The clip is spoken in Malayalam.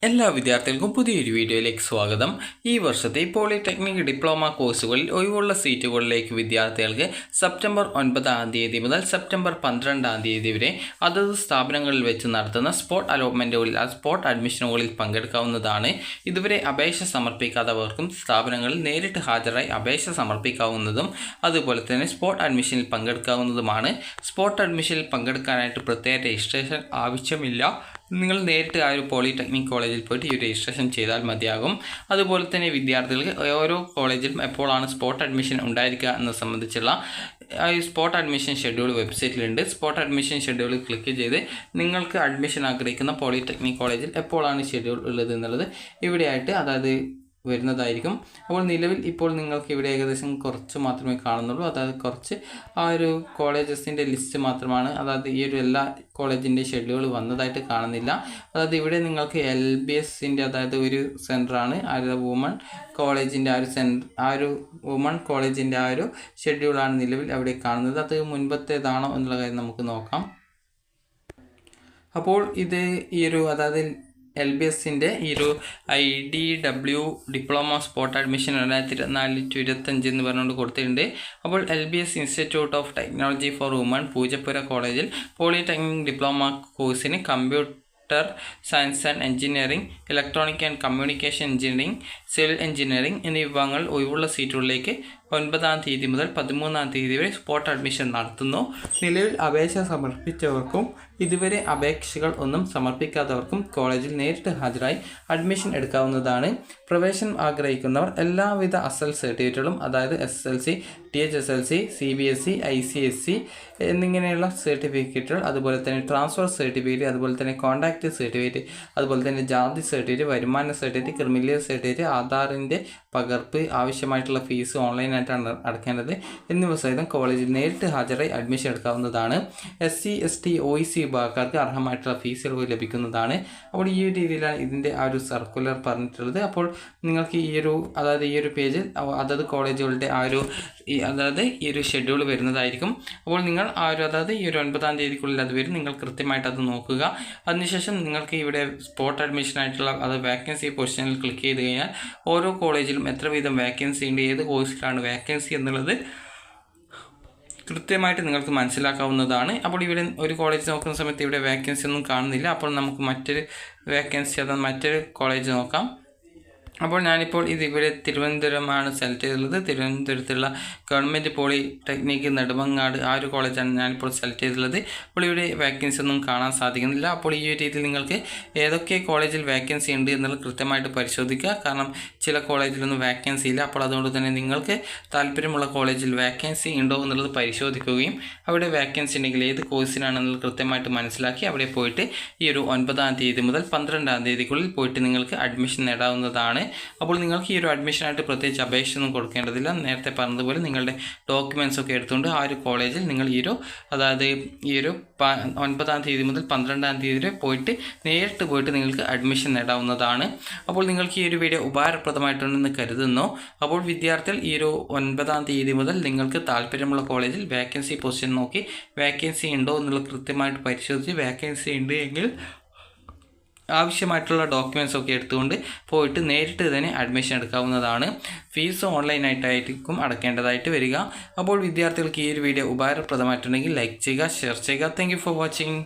എല്ലാ വിദ്യാർത്ഥികൾക്കും പുതിയൊരു വീഡിയോയിലേക്ക് സ്വാഗതം. ഈ വർഷത്തെ പോളിടെക്നിക് ഡിപ്ലോമ കോഴ്സുകളിൽ ഒഴിവുള്ള സീറ്റുകളിലേക്ക് വിദ്യാർത്ഥികൾക്ക് സെപ്റ്റംബർ 9 മുതൽ സെപ്റ്റംബർ 12 വരെ അതത് സ്ഥാപനങ്ങളിൽ വെച്ച് നടത്തുന്ന സ്പോട്ട് അലോട്ട്മെൻറ്റുകളിൽ സ്പോട്ട് അഡ്മിഷനുകളിൽ പങ്കെടുക്കാവുന്നതാണ്. ഇതുവരെ അപേക്ഷ സമർപ്പിക്കാത്തവർക്കും സ്ഥാപനങ്ങളിൽ നേരിട്ട് ഹാജരായി അപേക്ഷ സമർപ്പിക്കാവുന്നതും അതുപോലെ തന്നെ സ്പോട്ട് അഡ്മിഷനിൽ പങ്കെടുക്കാവുന്നതുമാണ്. സ്പോട്ട് അഡ്മിഷനിൽ പങ്കെടുക്കാനായിട്ട് പ്രത്യേക രജിസ്ട്രേഷൻ ആവശ്യമില്ല. നിങ്ങൾ നേരിട്ട് ആ ഒരു പോളിടെക്നിക് കോളേജിൽ പോയിട്ട് ഈ രജിസ്ട്രേഷൻ ചെയ്താൽ മതിയാകും. അതുപോലെ തന്നെ വിദ്യാർത്ഥികൾക്ക് ഓരോ കോളേജിലും എപ്പോഴാണ് സ്പോട്ട് അഡ്മിഷൻ ഉണ്ടായിരിക്കുക എന്നത് സംബന്ധിച്ചുള്ള ഈ സ്പോട്ട് അഡ്മിഷൻ ഷെഡ്യൂൾ വെബ്സൈറ്റിലുണ്ട്. സ്പോട്ട് അഡ്മിഷൻ ഷെഡ്യൂൾ ക്ലിക്ക് ചെയ്ത് നിങ്ങൾക്ക് അഡ്മിഷൻ ആഗ്രഹിക്കുന്ന പോളിടെക്നിക് കോളേജിൽ എപ്പോഴാണ് ഷെഡ്യൂൾ ഉള്ളത് എന്നുള്ളത് ഇവിടെയായിട്ട് അതായത് വരുന്നതായിരിക്കും. അപ്പോൾ നിലവിൽ ഇപ്പോൾ നിങ്ങൾക്ക് ഇവിടെ ഏകദേശം കുറച്ച് മാത്രമേ കാണുന്നുള്ളൂ. അതായത് കുറച്ച് ആ ഒരു കോളേജസിൻ്റെ ലിസ്റ്റ് മാത്രമാണ്. അതായത് ഈ ഒരു എല്ലാ കോളേജിൻ്റെ ഷെഡ്യൂൾ വന്നതായിട്ട് കാണുന്നില്ല. അതായത് ഇവിടെ നിങ്ങൾക്ക് LBSൻ്റെ അതായത് ഒരു സെൻറ്ററാണ് ആ ഒരു വുമൺ കോളേജിൻ്റെ ആ ഒരു വുമൺ കോളേജിൻ്റെ ആ ഒരു ഷെഡ്യൂളാണ് നിലവിൽ അവിടെ കാണുന്നത്. അത് മുൻപത്തേതാണോ എന്നുള്ള കാര്യം നമുക്ക് നോക്കാം. അപ്പോൾ ഇത് ഈ ഒരു അതായത് LBSൻ്റെ ഈ ഒരു IDW ഡിപ്ലോമ സ്പോട്ട് അഡ്മിഷൻ 2024-25 എന്ന് പറഞ്ഞുകൊണ്ട് കൊടുത്തിട്ടുണ്ട്. അപ്പോൾ LBS institute of technology for woman Poojappura കോളേജിൽ പോളിടെക്നിക് ഡിപ്ലോമ കോഴ്സിന് computer science and engineering, electronic and communication engineering, civil engineering എന്നീ വിഭാഗങ്ങൾ ഒഴിവുള്ള സീറ്റുകളിലേക്ക് 9 മുതൽ 13 വരെ സ്പോട്ട് അഡ്മിഷൻ നടത്തുന്നു. നിലവിൽ അപേക്ഷ സമർപ്പിച്ചവർക്കും ഇതുവരെ അപേക്ഷകൾ ഒന്നും സമർപ്പിക്കാത്തവർക്കും കോളേജിൽ നേരിട്ട് ഹാജരായി അഡ്മിഷൻ എടുക്കാവുന്നതാണ്. പ്രവേശനം ആഗ്രഹിക്കുന്നവർ എല്ലാവിധ അസൽ സർട്ടിഫിക്കറ്റുകളും അതായത് SSLC, THSLC, CBSE, ICSE എന്നിങ്ങനെയുള്ള സർട്ടിഫിക്കറ്റുകൾ, അതുപോലെ തന്നെ ട്രാൻസ്ഫർ സർട്ടിഫിക്കറ്റ്, അതുപോലെ തന്നെ കോൺടാക്റ്റ് സർട്ടിഫിക്കറ്റ്, അതുപോലെ തന്നെ ജാതി സർട്ടിഫിക്കറ്റ്, വരുമാന സർട്ടിഫിക്കറ്റ്, ക്രിമിനൽ സർട്ടിഫിക്കറ്റ്, ആധാറിൻ്റെ പകർപ്പ്, ആവശ്യമായിട്ടുള്ള ഫീസ് ഓൺലൈനായിട്ടാണ് അടയ്ക്കേണ്ടത് എന്നിവ സഹിതം കോളേജിൽ നേരിട്ട് ഹാജരായി അഡ്മിഷൻ എടുക്കാവുന്നതാണ്. SC, ST, OEC വിഭാഗക്കാർക്ക് അർഹമായിട്ടുള്ള ഫീസുകൾ ലഭിക്കുന്നതാണ്. അപ്പോൾ ഈ ഒരു രീതിയിലാണ് ഇതിൻ്റെ ആ ഒരു സർക്കുലർ പറഞ്ഞിട്ടുള്ളത്. അപ്പോൾ നിങ്ങൾക്ക് ഈ ഒരു പേജിൽ അതത് കോളേജുകളുടെ ഈ ഒരു ഷെഡ്യൂൾ വരുന്നതായിരിക്കും. അപ്പോൾ നിങ്ങൾ ഈ ഒരു 9 തീയതിക്കുള്ളിൽ അത് വരും. നിങ്ങൾ കൃത്യമായിട്ട് അത് നോക്കുക. അതിനുശേഷം നിങ്ങൾക്ക് ഇവിടെ സ്പോട്ട് അഡ്മിഷനായിട്ടുള്ള വേക്കൻസി പൊസിഷനിൽ ക്ലിക്ക് ചെയ്ത് കഴിഞ്ഞാൽ ഓരോ കോളേജിലും എത്ര വീതം വേക്കൻസി ഉണ്ട്, ഏത് കോഴ്സിലാണ് വേക്കൻസി എന്നുള്ളത് കൃത്യമായിട്ട് നിങ്ങൾക്ക് മനസ്സിലാക്കാവുന്നതാണ്. അപ്പോൾ ഇവിടെ ഒരു കോളേജ് നോക്കുന്ന സമയത്ത് ഇവിടെ വേക്കൻസി ഒന്നും കാണുന്നില്ല. അപ്പോൾ നമുക്ക് മറ്റൊരു കോളേജ് നോക്കാം. അപ്പോൾ ഞാനിപ്പോൾ ഇവിടെ തിരുവനന്തപുരമാണ് സെലക്ട് ചെയ്തിട്ടുള്ളത്. തിരുവനന്തപുരത്തുള്ള ഗവൺമെൻറ് പോളിടെക്നിക് നെടുമങ്ങാട് ആ ഒരു കോളേജാണ് ഞാനിപ്പോൾ സെലക്ട് ചെയ്തിട്ടുള്ളത്. അപ്പോൾ ഇവിടെ വേക്കൻസി ഒന്നും കാണാൻ സാധിക്കുന്നില്ല. അപ്പോൾ ഈ ഒരു രീതിയിൽ നിങ്ങൾക്ക് ഏതൊക്കെ കോളേജിൽ വേക്കൻസി ഉണ്ട് എന്നുള്ളത് കൃത്യമായിട്ട് പരിശോധിക്കുക. കാരണം ചില കോളേജിലൊന്നും വേക്കൻസി ഇല്ല. അപ്പോൾ അതുകൊണ്ട് തന്നെ നിങ്ങൾക്ക് താല്പര്യമുള്ള കോളേജിൽ വേക്കൻസി ഉണ്ടോ എന്നുള്ളത് പരിശോധിക്കുകയും അവിടെ വേക്കൻസി ഉണ്ടെങ്കിൽ ഏത് കോഴ്സിനാണെന്നുള്ളത് കൃത്യമായിട്ട് മനസ്സിലാക്കി അവിടെ പോയിട്ട് ഈ ഒരു 9 മുതൽ 12 പോയിട്ട് നിങ്ങൾക്ക് അഡ്മിഷൻ നേടാവുന്നതാണ്. അപ്പോൾ നിങ്ങൾക്ക് ഈ ഒരു അഡ്മിഷനായിട്ട് പ്രത്യേകിച്ച് അപേക്ഷ ഒന്നും കൊടുക്കേണ്ടതില്ല. നേരത്തെ പറഞ്ഞതുപോലെ നിങ്ങളുടെ ഡോക്യുമെൻറ്റ്സ് ഒക്കെ എടുത്തുകൊണ്ട് ആ ഒരു കോളേജിൽ നിങ്ങൾ ഈ ഒരു 9 മുതൽ 12 വരെ നേരിട്ട് പോയിട്ട് നിങ്ങൾക്ക് അഡ്മിഷൻ നേടാവുന്നതാണ്. അപ്പോൾ നിങ്ങൾക്ക് ഈ ഒരു വീഡിയോ ഉപകാരപ്രദമായിട്ടുണ്ടെന്ന് കരുതുന്നു. അപ്പോൾ വിദ്യാർത്ഥികൾ ഈ ഒരു 9 മുതൽ നിങ്ങൾക്ക് താല്പര്യമുള്ള കോളേജിൽ വേക്കൻസി പൊസിഷൻ നോക്കി വേക്കൻസി ഉണ്ടോ എന്നുള്ളത് കൃത്യമായിട്ട് പരിശോധിച്ച് വേക്കൻസി ഉണ്ട് എങ്കിൽ ആവശ്യമായിട്ടുള്ള ഡോക്യുമെൻറ്റ്സ് ഒക്കെ എടുത്തുകൊണ്ട് പോയിട്ട് നേരിട്ട് തന്നെ അഡ്മിഷൻ എടുക്കാവുന്നതാണ്. ഫീസ് ഓൺലൈനായിട്ടായിരിക്കും അടയ്ക്കേണ്ടതായിട്ട് വരിക. അപ്പോൾ വിദ്യാർത്ഥികൾക്ക് ഈ ഒരു വീഡിയോ ഉപകാരപ്രദമായിട്ടുണ്ടെങ്കിൽ ലൈക്ക് ചെയ്യുക, ഷെയർ ചെയ്യുക. Thank you for watching.